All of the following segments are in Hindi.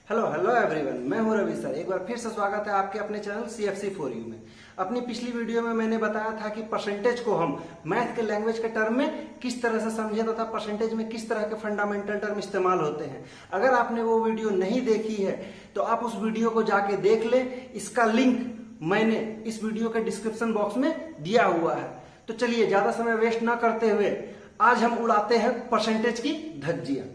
हेलो हेलो एवरीवन, मैं हूं रवि सर। एक बार फिर से स्वागत है आपके अपने चैनल CFC फॉर यू में। अपनी पिछली वीडियो में मैंने बताया था कि परसेंटेज को हम मैथ के लैंग्वेज के टर्म में किस तरह से समझे तथा परसेंटेज में किस तरह के फंडामेंटल टर्म इस्तेमाल होते हैं। अगर आपने वो वीडियो नहीं देखी है तो आप उस वीडियो को जाके देख लें। इसका लिंक मैंने इस वीडियो के डिस्क्रिप्शन बॉक्स में दिया हुआ है। तो चलिए ज्यादा समय वेस्ट ना करते हुए आज हम उड़ाते हैं परसेंटेज की धज्जियां।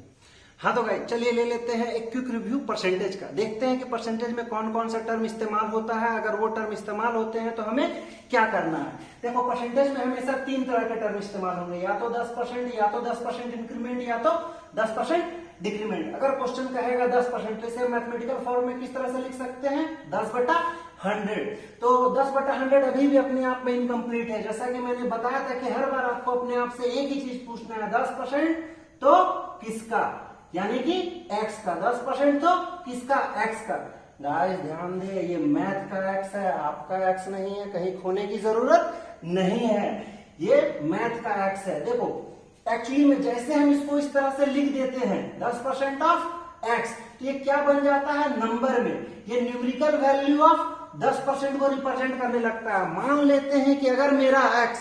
हाँ तो गाइस चलिए ले लेते हैं एक क्विक रिव्यू परसेंटेज का। देखते हैं कि परसेंटेज में कौन कौन सा टर्म इस्तेमाल होता है। अगर वो टर्म इस्तेमाल होते हैं तो हमें क्या करना है। देखो, परसेंटेज में हमेशा तीन तरह के टर्म इस्तेमाल होंगे, या तो 10%, या तो 10% इंक्रीमेंट, या तो 10% डिक्रीमेंट। अगर क्वेश्चन कहेगा 10% तो इसे मैथमेटिकल फॉर्म में किस तरह से लिख सकते हैं, 10/100। तो 10/100 अभी भी अपने आप में इनकम्प्लीट है। जैसा कि मैंने बताया था कि हर बार आपको अपने आप से एक ही चीज पूछना है, 10% तो किसका, यानी कि x का। 10% तो किसका, x का। गाइस ध्यान दे, ये मैथ का x है, आपका x नहीं है, कहीं खोने की जरूरत नहीं है, ये मैथ का x है। देखो एक्चुअली में जैसे हम इसको इस तरह से लिख देते हैं 10% ऑफ x, तो ये क्या बन जाता है नंबर में, ये न्यूमेरिकल वैल्यू ऑफ 10% को रिप्रेजेंट करने लगता है। मान लेते हैं कि अगर मेरा x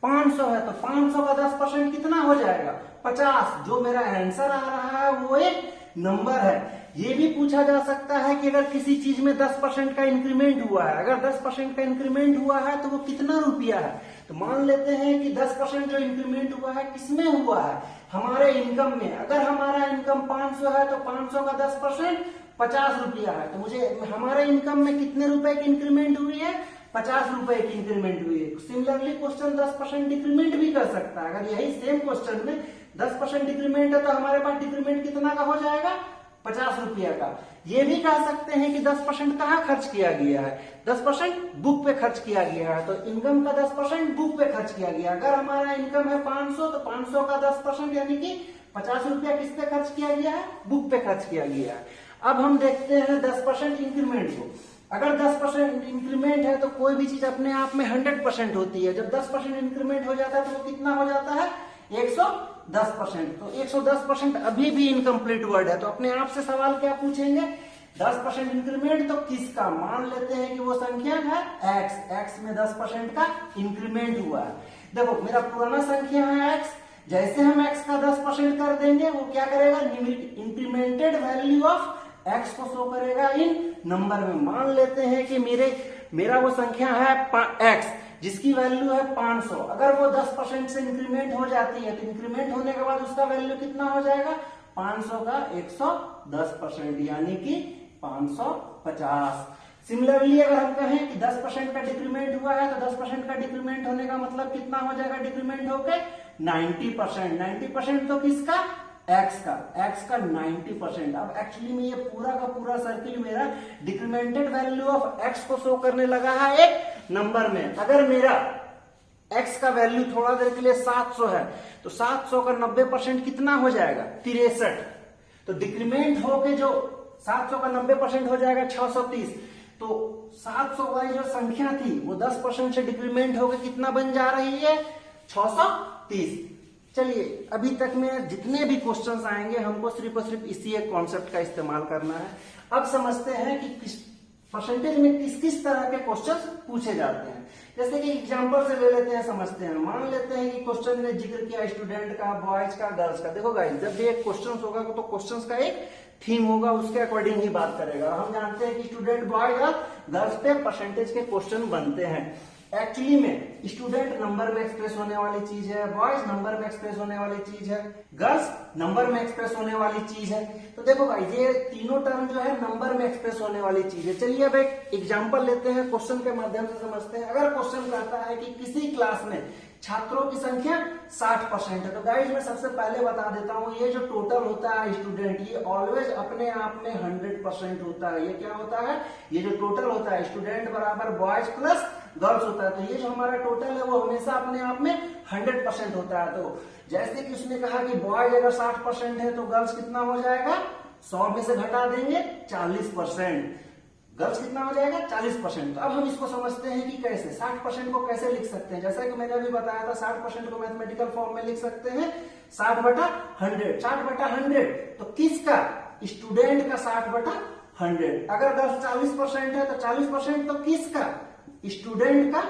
500 है तो 500 का 10% कितना हो जाएगा, 50। जो मेरा आंसर आ रहा है वो एक नंबर है। ये भी पूछा जा सकता है कि अगर किसी चीज में 10% का इंक्रीमेंट हुआ है, अगर 10% का इंक्रीमेंट हुआ है तो वो कितना रुपया है। तो मान लेते हैं कि 10% जो इंक्रीमेंट हुआ है किसमें हुआ है, हमारे इनकम में। अगर हमारा इनकम 500 है तो 500 का 10% 50 रुपया है। तो मुझे हमारे इनकम में कितने रुपए की इंक्रीमेंट हुई है, 50 रुपए की इंक्रीमेंट हुई है। सिमिलरली क्वेश्चन 10% डिक्रीमेंट भी कर सकता है। अगर यही सेम क्वेश्चन में 10% डिक्रीमेंट है तो हमारे पास डिक्रीमेंट कितना का हो जाएगा, 50 रुपया का। ये भी कह सकते हैं कि 10% कहाँ खर्च किया गया है, 10% बुक पे खर्च किया गया है। तो इनकम का 10% बुक पे खर्च किया गया। अगर हमारा इनकम है 500 तो 500 का 10% यानी कि 50 रुपया किस पे खर्च किया गया है, बुक पे खर्च किया गया है। अब हम देखते हैं 10% इंक्रीमेंट को। अगर 10% इंक्रीमेंट है तो कोई भी चीज अपने आप में 100% होती है। जब 10% इंक्रीमेंट हो जाता है तो वो कितना हो जाता है, 110%। तो 110% अभी भी इनकम्प्लीट वर्ड है। तो अपने आप से सवाल क्या पूछेंगे, 10% इंक्रीमेंट तो किसका। मान लेते हैं कि वो संख्या है x में 10% का इंक्रीमेंट हुआ है। देखो मेरा पुराना संख्या है x, जैसे हम x का 10% कर देंगे वो क्या करेगा, इंक्रीमेंटेड वैल्यू ऑफ x को शो करेगा इन नंबर में। मान लेते हैं कि मेरा वो संख्या है x जिसकी वैल्यू है 500। अगर वो 10% से इंक्रीमेंट हो जाती है तो इंक्रीमेंट होने के बाद उसका वैल्यू कितना हो जाएगा, 500 का 110% यानी कि 550। सिमिलरली अगर हम कहें कि 10% का डिक्रीमेंट हुआ है तो 10% का डिक्रीमेंट होने का मतलब कितना हो जाएगा, डिक्रीमेंट होके 90%। 90% तो किसका, x का 90%। अब एक्चुअली में ये पूरा का पूरा सर्किल मेरा डिक्रीमेंटेड वैल्यू ऑफ x को शो करने लगा है एक नंबर में। अगर मेरा x का वैल्यू थोड़ा देर के लिए 700 है तो 700 का 90% कितना हो जाएगा, 63। तो डिक्रीमेंट होके जो 700 का 90% हो जाएगा 630। तो 700 वाली जो संख्या थी वो 10% से डिक्रीमेंट होकर कितना बन जा रही है, 630। चलिए अभी तक में जितने भी क्वेश्चंस आएंगे हमको सिर्फ और सिर्फ इसी एक कॉन्सेप्ट का इस्तेमाल करना है। अब समझते हैं कि किस परसेंटेज में किस किस तरह के क्वेश्चंस पूछे जाते हैं। जैसे कि एग्जांपल से ले लेते हैं, समझते हैं। मान लेते हैं कि क्वेश्चन ने जिक्र किया स्टूडेंट का, बॉयज का, गर्ल्स का। देखो गाइस, जब भी एक क्वेश्चन होगा तो क्वेश्चन का एक थीम होगा, उसके अकॉर्डिंग ही बात करेगा। हम जानते हैं कि स्टूडेंट बॉयज और गर्ल्स पे परसेंटेज के क्वेश्चन बनते हैं। एक्चुअली में स्टूडेंट नंबर में एक्सप्रेस होने वाली चीज है, बॉयज नंबर में एक्सप्रेस होने वाली चीज है, गर्ल्स नंबर में एक्सप्रेस होने वाली चीज है। तो देखो भाई ये तीनों टर्म जो है नंबर में एक्सप्रेस होने वाली चीज है। चलिए अब एक एग्जांपल लेते हैं, क्वेश्चन के माध्यम से समझते हैं। अगर क्वेश्चन कहता है कि किसी क्लास में छात्रों की संख्या 60% है, तो गाइस मैं सबसे पहले बता देता हूं, ये जो टोटल होता है स्टूडेंट, ये ऑलवेज अपने आप में 100% होता है। ये क्या होता है, ये जो टोटल होता है स्टूडेंट बराबर बॉयज प्लस गर्ल्स होता है। तो ये जो हमारा टोटल है वो हमेशा अपने आप में 100% होता है। तो जैसे कि उसने कहा कि बॉयज अगर 60% है तो गर्ल्स कितना हो जाएगा, 100 में से घटा देंगे 40%, गर्ल्स कितना हो जाएगा, 40%। तो अब हम इसको समझते हैं कि कैसे 60% को कैसे लिख सकते हैं। जैसा कि मैंने अभी बताया था 60% को मैथमेटिकल फॉर्म में लिख सकते हैं 60/100। 60/100 तो किसका, स्टूडेंट का 60/100। अगर गर्ल्स 40% है तो 40% तो किसका? स्टूडेंट का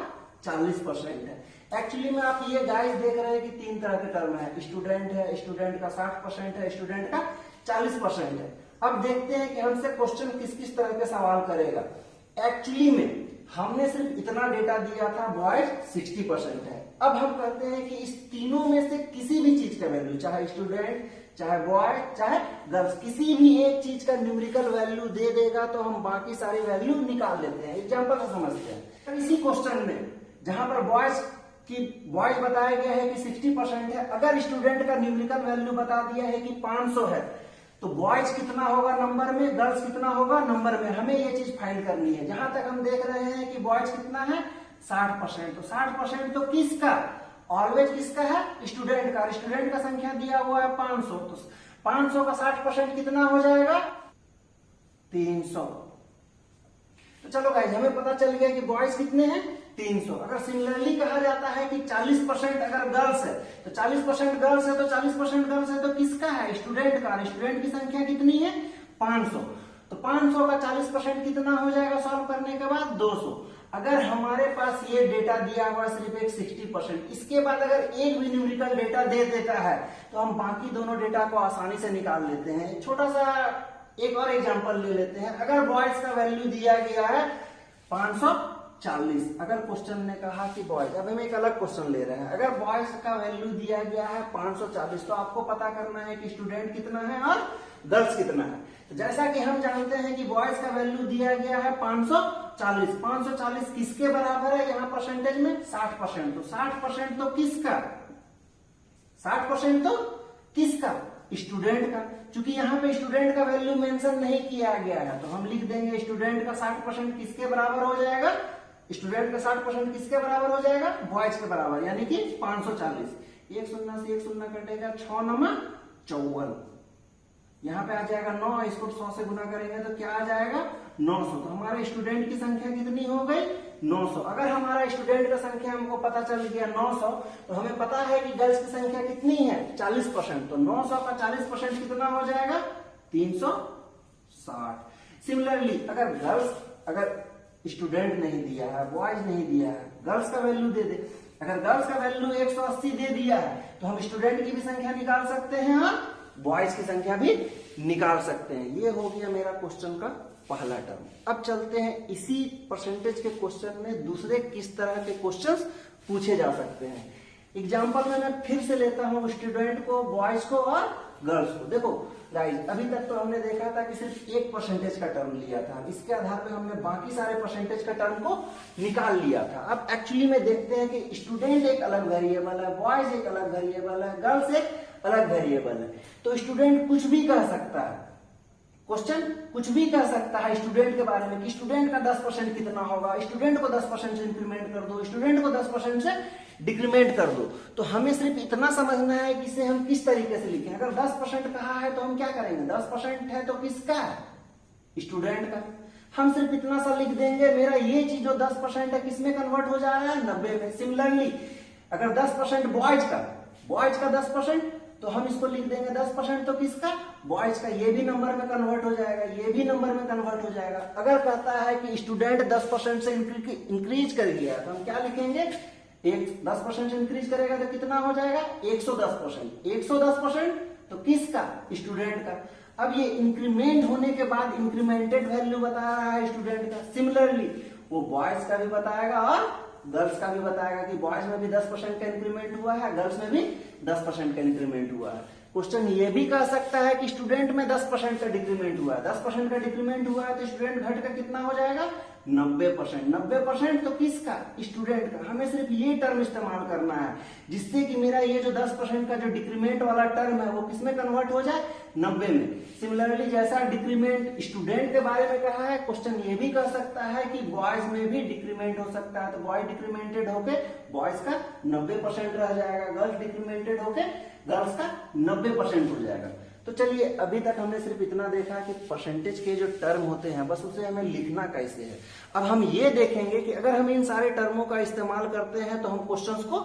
40% है। एक्चुअली में आप ये गाइस देख रहे हैं कि तीन तरह के टर्म है, स्टूडेंट है, स्टूडेंट का 60% है, स्टूडेंट का 40% है। अब देखते हैं कि हमसे क्वेश्चन किस किस तरह के सवाल करेगा। एक्चुअली में हमने सिर्फ इतना डेटा दिया था, बॉयज 60% है। अब हम कहते हैं कि इस तीनों में से किसी भी चीज का वैल्यू, चाहे स्टूडेंट, चाहे बॉय, चाहे गर्ल्स, किसी भी एक चीज का न्यूमेरिकल वैल्यू दे देगा तो हम बाकी सारी वैल्यू निकाल लेते हैं। एग्जांपल से समझते हैं। तो इसी क्वेश्चन में जहां पर बॉयज बताया गया है कि 60% है, अगर स्टूडेंट का न्यूमेरिकल वैल्यू बता दिया है कि 500 है, तो बॉयज कितना होगा नंबर में, गर्ल्स कितना होगा नंबर में, हमें ये चीज फाइंड करनी है। जहां तक हम देख रहे हैं कि बॉयज कितना है 60%, तो 60% तो किसका? ऑलवेज किसका है? स्टूडेंट का। स्टूडेंट का संख्या दिया हुआ है 500, तो 500 का 60% कितना हो जाएगा? 300। तो चलो गाइस, हमें पता चल गया कि बॉयज कितने हैं? 300। अगर सिमिलरली कहा जाता है कि 40% अगर गर्ल्स है, तो 40% गर्ल्स है, तो 40% गर्ल्स है तो किसका है? स्टूडेंट का। स्टूडेंट की संख्या कितनी है? 500। तो 500 का 40% कितना हो जाएगा सॉल्व करने के बाद? 200। अगर हमारे पास ये डेटा दिया हुआ सिर्फ एक 60%, इसके बाद अगर एक भी न्यूमेरिकल डेटा दे देता है तो हम बाकी दोनों डेटा को आसानी से निकाल लेते हैं। छोटा सा एक और एग्जांपल ले लेते हैं। अगर बॉयज का वैल्यू दिया गया है 540, अगर क्वेश्चन ने कहा कि बॉयज, अब हम एक अलग क्वेश्चन ले रहे हैं, अगर बॉयज का वैल्यू दिया गया है 540, तो आपको पता करना है कि स्टूडेंट कितना है और गर्ल्स कितना है। तो जैसा कि हम जानते हैं कि बॉयज का वैल्यू दिया गया है 540, 540 किसके बराबर है यहाँ परसेंटेज में? 60%। तो 60% तो किसका? 60% तो किसका? स्टूडेंट का। क्योंकि यहाँ पे स्टूडेंट का वैल्यू मेंशन नहीं किया गया है, तो हम लिख देंगे स्टूडेंट का 60% किसके बराबर हो जाएगा? स्टूडेंट का 60% किसके बराबर हो जाएगा? बॉयज के बराबर, यानी कि 540। एक शून्य से एक शून्य कटेगा, 6 9 54। यहाँ पे आ जाएगा 9, इसको 100 से गुना करेंगे तो क्या आ जाएगा? 900। तो हमारे स्टूडेंट की संख्या कितनी हो गई? 900। अगर हमारा स्टूडेंट का संख्या हमको पता चल गया 900, तो हमें पता है कि गर्ल्स की संख्या कितनी है? 40%। तो 900 का 40% कितना हो जाएगा? 360। सिमिलरली अगर स्टूडेंट नहीं दिया है, बॉयज नहीं दिया है, गर्ल्स का वैल्यू दे दे। अगर गर्ल्स का वैल्यू 180 दे दिया है तो हम स्टूडेंट की भी संख्या निकाल सकते हैं और बॉयज की संख्या भी निकाल सकते हैं। ये हो गया मेरा क्वेश्चन का पहला टर्म। अब चलते हैं इसी परसेंटेज के क्वेश्चन में दूसरे किस तरह के क्वेश्चंस पूछे जा सकते हैं। एग्जांपल में मैं फिर से लेता हूं स्टूडेंट को, बॉयज को और गर्ल्स को। देखो गाइस, अभी तक तो हमने देखा था कि सिर्फ एक परसेंटेज का टर्म लिया था, इसके आधार पे हमने बाकी सारे परसेंटेज का टर्म को निकाल लिया था। अब एक्चुअली में देखते हैं कि स्टूडेंट एक अलग वेरिएबल है, बॉयज एक अलग वेरिएबल है, गर्ल्स एक अलग वेरिएबल है। तो स्टूडेंट कुछ भी कह सकता है, क्वेश्चन कुछ भी कह सकता है स्टूडेंट के बारे में कि स्टूडेंट का 10% कितना होगा, स्टूडेंट को 10% से इंक्रीमेंट कर दो, स्टूडेंट को 10% से डिक्रीमेंट कर दो। तो हमें सिर्फ इतना समझना है कि इसे हम किस तरीके से लिखें। अगर 10% कहा है तो हम क्या करेंगे? 10% है तो किसका है? स्टूडेंट का। हम सिर्फ इतना सा लिख देंगे, मेरा ये चीज जो 10% है किसमें कन्वर्ट हो जा रहा है? 90 में। सिमिलरली अगर 10% बॉयज का 10%, तो हम इसको लिख देंगे 10% तो किसका? बॉयज का। ये भी नंबर में कन्वर्ट हो जाएगा, ये भी नंबर में कन्वर्ट हो जाएगा। अगर कहता है कि स्टूडेंट 10% से इंक्रीज कर गया तो हम क्या लिखेंगे? 10% से इंक्रीज करेगा तो कितना हो जाएगा? 110%। 110% तो किसका? स्टूडेंट का। अब ये इंक्रीमेंट होने के बाद इंक्रीमेंटेड वैल्यू बता रहा है स्टूडेंट का। सिमिलरली वो बॉयज का भी बताएगा और गर्ल्स का भी बताएगा कि बॉयज में भी 10% का इंक्रीमेंट हुआ है, गर्ल्स में भी 10% का इंक्रीमेंट हुआ है। क्वेश्चन ये भी कह सकता है कि स्टूडेंट में 10% का डिक्रीमेंट हुआ है, 10% का डिक्रीमेंट हुआ है तो स्टूडेंट घट का कितना हो जाएगा? 90%। 90% तो किसका? स्टूडेंट का। हमें सिर्फ ये टर्म इस्तेमाल करना है जिससे कि मेरा ये जो 10% का जो डिक्रीमेंट वाला टर्म है वो किसमें कन्वर्ट हो जाए? 90 में। सिमिलरली जैसा डिक्रीमेंट स्टूडेंट के बारे में कहा है, क्वेश्चन ये भी कह सकता है कि बॉयज में भी डिक्रीमेंट हो सकता है, तो बॉयज डिक्रीमेंटेड होके बॉयज का 90% रह जाएगा, गर्ल्स डिक्रीमेंटेड होके गर्ल्स का 90% हो जाएगा। तो चलिए, अभी तक हमने सिर्फ इतना देखा कि परसेंटेज के जो टर्म होते हैं बस उसे हमें लिखना कैसे है। अब हम ये देखेंगे कि अगर हम इन सारे टर्मों का इस्तेमाल करते हैं तो हम क्वेश्चंस को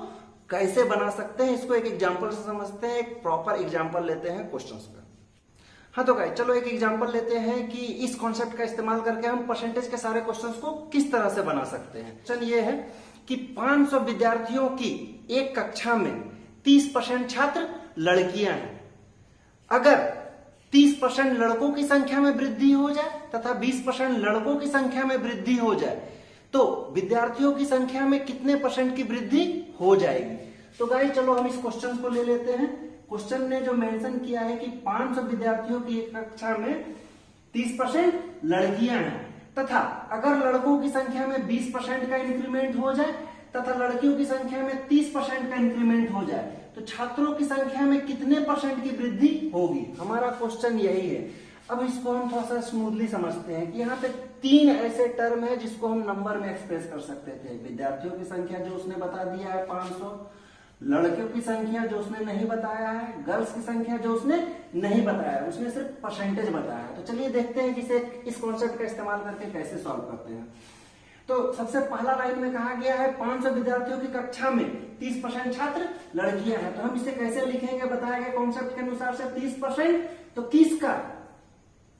कैसे बना सकते हैं। इसको एक एग्जांपल से समझते हैं, एक प्रॉपर एग्जांपल लेते हैं क्वेश्चंस का। हाँ तो गाइस चलो एक एग्जांपल लेते हैं कि इस कॉन्सेप्ट का इस्तेमाल करके हम परसेंटेज के सारे क्वेश्चंस को किस तरह से बना सकते हैं। क्वेश्चन ये है कि 500 विद्यार्थियों की एक कक्षा में 30% छात्र लड़कियां हैं। अगर 30% लड़कों की संख्या में वृद्धि हो जाए तथा 20% लड़कों की संख्या में वृद्धि हो जाए तो विद्यार्थियों की संख्या में कितने परसेंट की वृद्धि हो जाएगी। तो गाइस चलो हम इस क्वेश्चन को ले लेते हैं। क्वेश्चन ने जो मेंशन किया है कि 500 विद्यार्थियों की एक कक्षा में 30% लड़कियां हैं तथा अगर लड़कों की संख्या में 20% का इंक्रीमेंट हो जाए तथा लड़कियों की संख्या में 30% का इंक्रीमेंट हो जाए तो छात्रों की संख्या में कितने परसेंट की वृद्धि होगी। हमारा क्वेश्चन यही है। अब इसको हम थोड़ा सा स्मूथली समझते हैं कि यहाँ पे 3 ऐसे टर्म है जिसको हम नंबर में एक्सप्रेस कर सकते थे। विद्यार्थियों की संख्या जो उसने बता दिया है 500, लड़कियों की संख्या जो उसने नहीं बताया है, गर्ल्स की संख्या जो उसने नहीं बताया, उसने सिर्फ परसेंटेज बताया है। तो चलिए देखते हैं कि इस कॉन्सेप्ट का इस्तेमाल करके कैसे सॉल्व करते हैं। तो सबसे पहला लाइन में कहा गया है 500 विद्यार्थियों की कक्षा में 30% छात्र लड़कियां हैं। तो हम इसे कैसे लिखेंगे बताया गया कॉन्सेप्ट के अनुसार से 30%। तो किसका?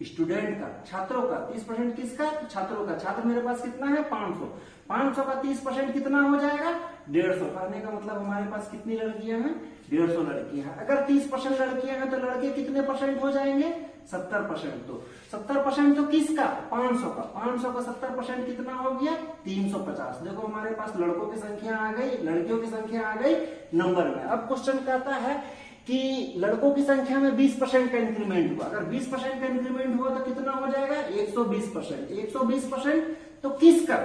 स्टूडेंट का, छात्रों का। 30% किसका? तो छात्रों का। छात्र मेरे पास कितना है? 500। 500 का 30% कितना हो जाएगा? 150। कहने का मतलब हमारे पास कितनी लड़कियां हैं? 150 लड़कियां हैं। अगर 30% लड़कियां हैं तो लड़के कितने परसेंट हो जाएंगे? 70%। तो 70% तो किसका? 500 का। 500 का 70% कितना हो गया? 350। देखो हमारे पास लड़कों की संख्या आ गई, लड़कियों की संख्या आ गई नंबर में। अब क्वेश्चन कहता है कि लड़कों की संख्या में 20% का इंक्रीमेंट हुआ। अगर 20% का इंक्रीमेंट हुआ तो कितना हो जाएगा? 120%। 120% तो किसका?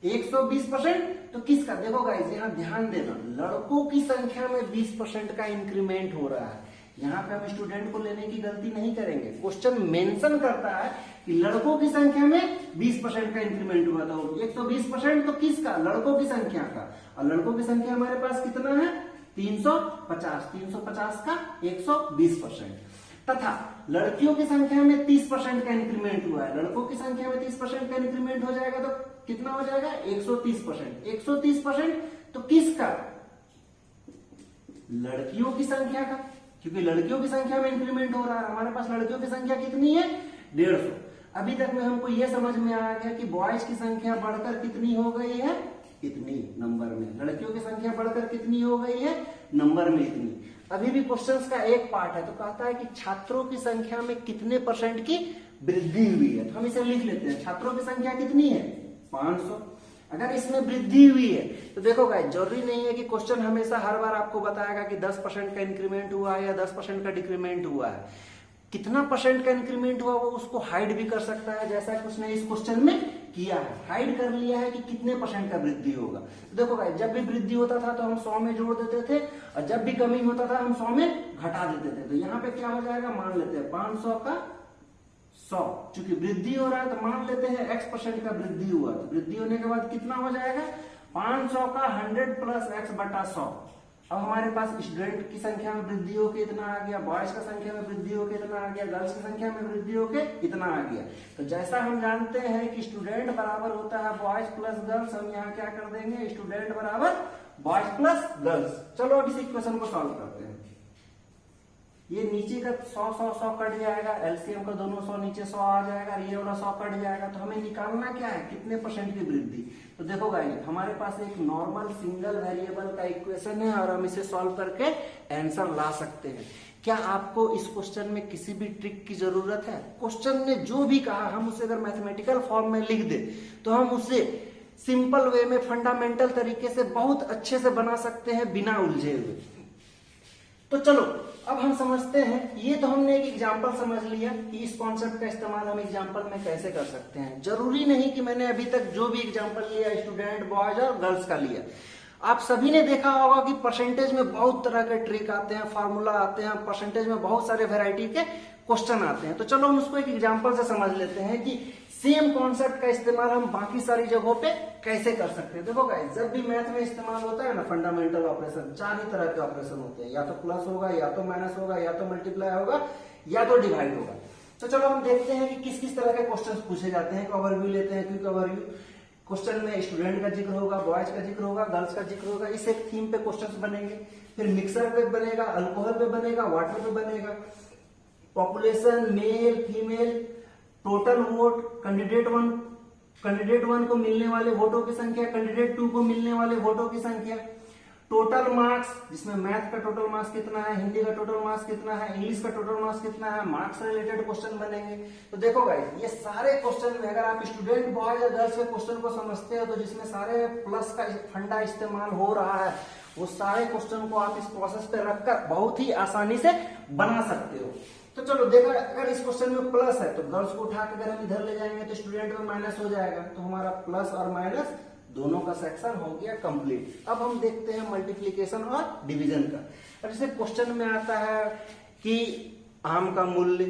120% तो किसका? देखो गाइस यहाँ ध्यान देना, लड़कों की संख्या में 20% का इंक्रीमेंट हो रहा है। यहाँ पे हम स्टूडेंट को लेने की गलती नहीं करेंगे। क्वेश्चन मेंशन करता है कि लड़कों की संख्या में 20% का इंक्रीमेंट हुआ। तो 120% तो किसका? लड़कों की संख्या का। और लड़कों की संख्या हमारे पास कितना है? 350। 350 का 120%। तथा लड़कियों की संख्या में 30% का इंक्रीमेंट हुआ है। लड़कों की संख्या में 30% का इंक्रीमेंट हो जाएगा तो कितना हो जाएगा? 130%। 130% तो किसका? लड़कियों की संख्या का, क्योंकि लड़कियों की संख्या में इंक्रीमेंट हो रहा है। हमारे पास लड़कियों की संख्या कितनी है? 150। अभी तक में हमको यह समझ में आ गया कि बॉयज की संख्या बढ़कर कितनी हो गई है? इतनी नंबर में। लड़कियों की संख्या बढ़कर कितनी हो गई है? नंबर में इतनी। अभी भी क्वेश्चंस का एक पार्ट है तो कहता है कि छात्रों की संख्या में कितने परसेंट की वृद्धि हुई है। तो हम इसे लिख लेते हैं। छात्रों की संख्या कितनी है? 500। अगर इसमें वृद्धि हुई है तो देखो गाइस जरूरी नहीं है कि क्वेश्चन हमेशा हर बार आपको बताएगा कि 10% का इंक्रीमेंट हुआ है या 10% का डिक्रीमेंट हुआ है। कितना परसेंट का इंक्रीमेंट हुआ वो उसको हाइड भी कर सकता है, जैसा कि उसने इस क्वेश्चन में किया है। हाइड कर लिया है कि कितने परसेंट का वृद्धि होगा। तो देखो गाइस जब भी वृद्धि होता था तो हम 100 में जोड़ देते थे और जब भी कमी होता था हम 100 में घटा देते थे। तो यहाँ पे क्या हो जाएगा? मान लेते हैं 500 का 100। चूंकि वृद्धि हो रहा है तो मान लेते हैं x% का वृद्धि हुआ। तो वृद्धि होने के बाद कितना हो जाएगा? 500 का 100 प्लस x बटा 100। अब हमारे पास स्टूडेंट की संख्या में वृद्धि होकर इतना आ गया, बॉयज का संख्या में वृद्धि होकर इतना आ गया, गर्ल्स की संख्या में वृद्धि होकर इतना आ गया। तो जैसा हम जानते हैं कि स्टूडेंट बराबर होता है बॉयज प्लस गर्ल्स, हम यहाँ क्या कर देंगे? स्टूडेंट बराबर बॉयज प्लस गर्ल्स। चलो अब इस इक्वेशन को सॉल्व करते हैं। ये नीचे का 100 कट जाएगा, एलसीएम का दोनों 100 नीचे 100 आ जाएगा, ये वाला 100 कट जाएगा। तो हमें निकालना क्या है? कितने परसेंट की वृद्धि। तो देखो गाइस हमारे पास एक नॉर्मल सिंगल वेरिएबल का इक्वेशन है और हम इसे सॉल्व करके आंसर ला सकते हैं। क्या आपको इस क्वेश्चन में किसी भी ट्रिक की जरूरत है? क्वेश्चन ने जो भी कहा हम उसे अगर मैथमेटिकल फॉर्म में लिख दे तो हम उसे सिंपल वे में फंडामेंटल तरीके से बहुत अच्छे से बना सकते हैं बिना उलझे हुए। तो चलो अब हम समझते हैं। ये तो हमने एक एग्जांपल समझ लिया कि इस कॉन्सेप्ट का इस्तेमाल हम एग्जांपल में कैसे कर सकते हैं। जरूरी नहीं कि मैंने अभी तक जो भी एग्जांपल लिया स्टूडेंट, बॉयज और गर्ल्स का लिया। आप सभी ने देखा होगा कि परसेंटेज में बहुत तरह के ट्रिक आते हैं, फार्मूला आते हैं, परसेंटेज में बहुत सारे वेराइटी के क्वेश्चन आते हैं। तो चलो हम उसको एक एग्जांपल से समझ लेते हैं कि सेम कॉन्सेप्ट का इस्तेमाल हम बाकी सारी जगहों पे कैसे कर सकते हैं। देखो गाइस जब भी मैथ में इस्तेमाल होता है ना फंडामेंटल ऑपरेशन, 4 ही तरह के ऑपरेशन होते हैं। या तो प्लस होगा, या तो माइनस होगा, या तो मल्टीप्लाई होगा, या तो डिवाइड होगा। तो चलो हम देखते हैं कि किस किस तरह के क्वेश्चन पूछे जाते हैं। ओवरव्यू लेते हैं। क्विक ओवरव्यू क्वेश्चन में स्टूडेंट का जिक्र होगा, बॉयज का जिक्र होगा, गर्ल्स का जिक्र होगा। इस एक थीम पे क्वेश्चन बनेंगे। फिर मिक्सर पे बनेगा, अल्कोहल पे बनेगा, वाटर पे बनेगा, population, male female, total vote, candidate one को मिलने वाले वोटों की संख्या, कैंडिडेट टू को मिलने वाले वोटों की संख्या, टोटल मार्क्स जिसमें मैथ का टोटल मार्क्स कितना है, हिंदी का टोटल मार्क्स कितना है, इंग्लिश का टोटल मार्क्स कितना है, मार्क्स से रिलेटेड क्वेश्चन बनेंगे। तो देखो गाइस, ये सारे क्वेश्चन में अगर आप स्टूडेंट बॉयज या गर्ल्स के क्वेश्चन को समझते हो तो जिसमें सारे प्लस का फंडा इस्तेमाल हो रहा है, वो सारे क्वेश्चन को आप इस प्रोसेस पे रखकर बहुत ही आसानी से बना सकते हो। तो चलो देखा, अगर इस क्वेश्चन में प्लस है तो गर्ल्स को उठा के अगर हम इधर ले जाएंगे तो स्टूडेंट में माइनस हो जाएगा, तो हमारा प्लस और माइनस दोनों का सेक्शन हो गया कंप्लीट। अब हम देखते हैं मल्टीप्लिकेशन और डिवीजन का। अब जैसे क्वेश्चन में आता है कि आम का मूल्य,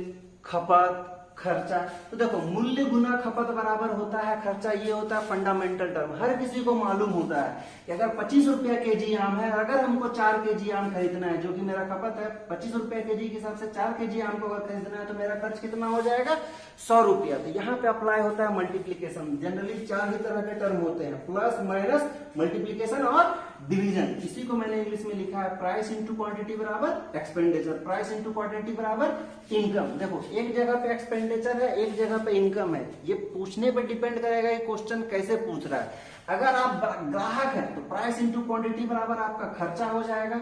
खपत, खर्चा, तो देखो मूल्य गुना खपत बराबर होता है खर्चा, ये होता है फंडामेंटल टर्म, हर किसी को मालूम होता है कि अगर 25 रुपया केजी आम है, अगर हमको 4 केजी आम खरीदना है, जो कि मेरा खपत है 25 रुपया केजी के हिसाब से 4 केजी आम को अगर खरीदना है तो मेरा खर्च कितना हो जाएगा, 100 रुपया। तो यहाँ पे अप्लाई होता है मल्टीप्लीकेशन। जनरली 4 ही तरह के टर्म होते हैं, प्लस, माइनस, मल्टीप्लीकेशन और डिवीजन। इसी को मैंने इंग्लिश में लिखा है प्राइस इंटू क्वांटिटी बराबर एक्सपेंडिचर, प्राइस इंटू क्वांटिटी बराबर इनकम। देखो एक जगह पे एक्सपेंडिचर है, एक जगह पे इनकम है, ये पूछने पे डिपेंड करेगा ये क्वेश्चन कैसे पूछ रहा है। अगर आप ग्राहक है तो प्राइस इंटू क्वांटिटी बराबर आपका खर्चा हो जाएगा।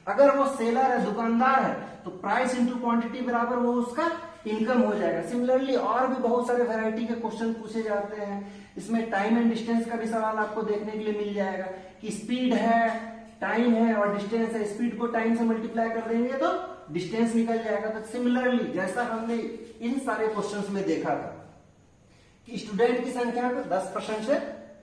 अगर वो सेलर है, दुकानदार है, तो प्राइस इंटू क्वांटिटी बराबर वो उसका इनकम हो जाएगा। सिमिलरली और भी बहुत सारे वैरायटी के क्वेश्चन पूछे जाते हैं। इसमें टाइम एंड डिस्टेंस का भी सवाल आपको देखने के लिए मिल जाएगा कि स्पीड है, टाइम है और डिस्टेंस है, स्पीड को टाइम से मल्टीप्लाई कर देंगे तो डिस्टेंस निकल जाएगा। तो सिमिलरली जैसा हमने इन सारे क्वेश्चंस में देखा था कि स्टूडेंट की संख्या को 10% से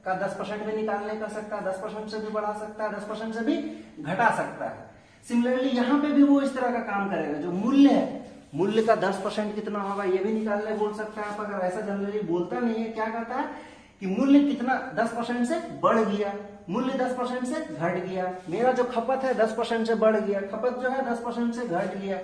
का 10% में निकालने कर सकता है, 10% से भी बढ़ा सकता है, 10% से भी घटा सकता है। सिमिलरली यहाँ पे भी वो इस तरह का काम करेगा। जो मूल्य है, मूल्य का 10% कितना होगा ये भी निकालने बोल सकता है। अगर ऐसा जनरली बोलता नहीं है, क्या कहता है कि मूल्य कितना 10% से बढ़ गया, मूल्य 10% से घट गया, मेरा जो खपत है 10% से बढ़ गया, खपत जो है 10% से घट गया,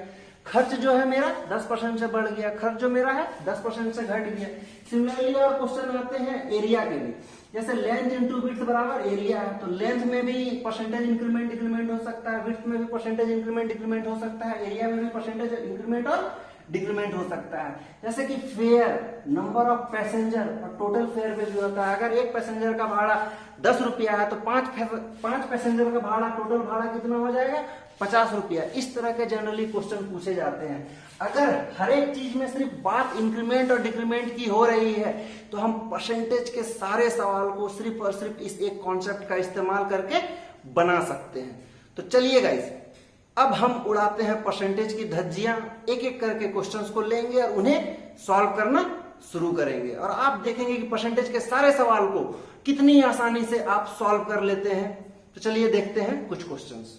खर्च जो है मेरा 10% से बढ़ गया, खर्च जो मेरा है 10% से घट गया। सिमिलरली और क्वेश्चन आते हैं एरिया के भी, जैसे लेंथ इंटू विड्थ बराबर एरिया है, तो लेंथ में भी परसेंटेज इंक्रीमेंट डिक्रीमेंट हो सकता है, विड्थ में भी परसेंटेज इंक्रीमेंट डिक्रीमेंट हो सकता है, एरिया में भी परसेंटेज इंक्रीमेंट और डिक्रीमेंट हो सकता है। जैसे कि फेयर, नंबर ऑफ पैसेंजर और टोटल फेयर पे भी होता है। अगर एक पैसेंजर का भाड़ा 10 रुपया है तो 5 पैसेंजर का भाड़ा, टोटल भाड़ा कितना हो जाएगा, 50 रुपया। इस तरह के जनरली क्वेश्चन पूछे जाते हैं। अगर हर एक चीज में सिर्फ बात इंक्रीमेंट और डिक्रीमेंट की हो रही है तो हम परसेंटेज के सारे सवाल को सिर्फ और सिर्फ इस एक कॉन्सेप्ट का इस्तेमाल करके बना सकते हैं। तो चलिए गाइस, अब हम उड़ाते हैं परसेंटेज की धज्जियां, एक एक करके क्वेश्चंस को लेंगे और उन्हें सॉल्व करना शुरू करेंगे और आप देखेंगे कि परसेंटेज के सारे सवाल को कितनी आसानी से आप सॉल्व कर लेते हैं। तो चलिए देखते हैं कुछ क्वेश्चंस।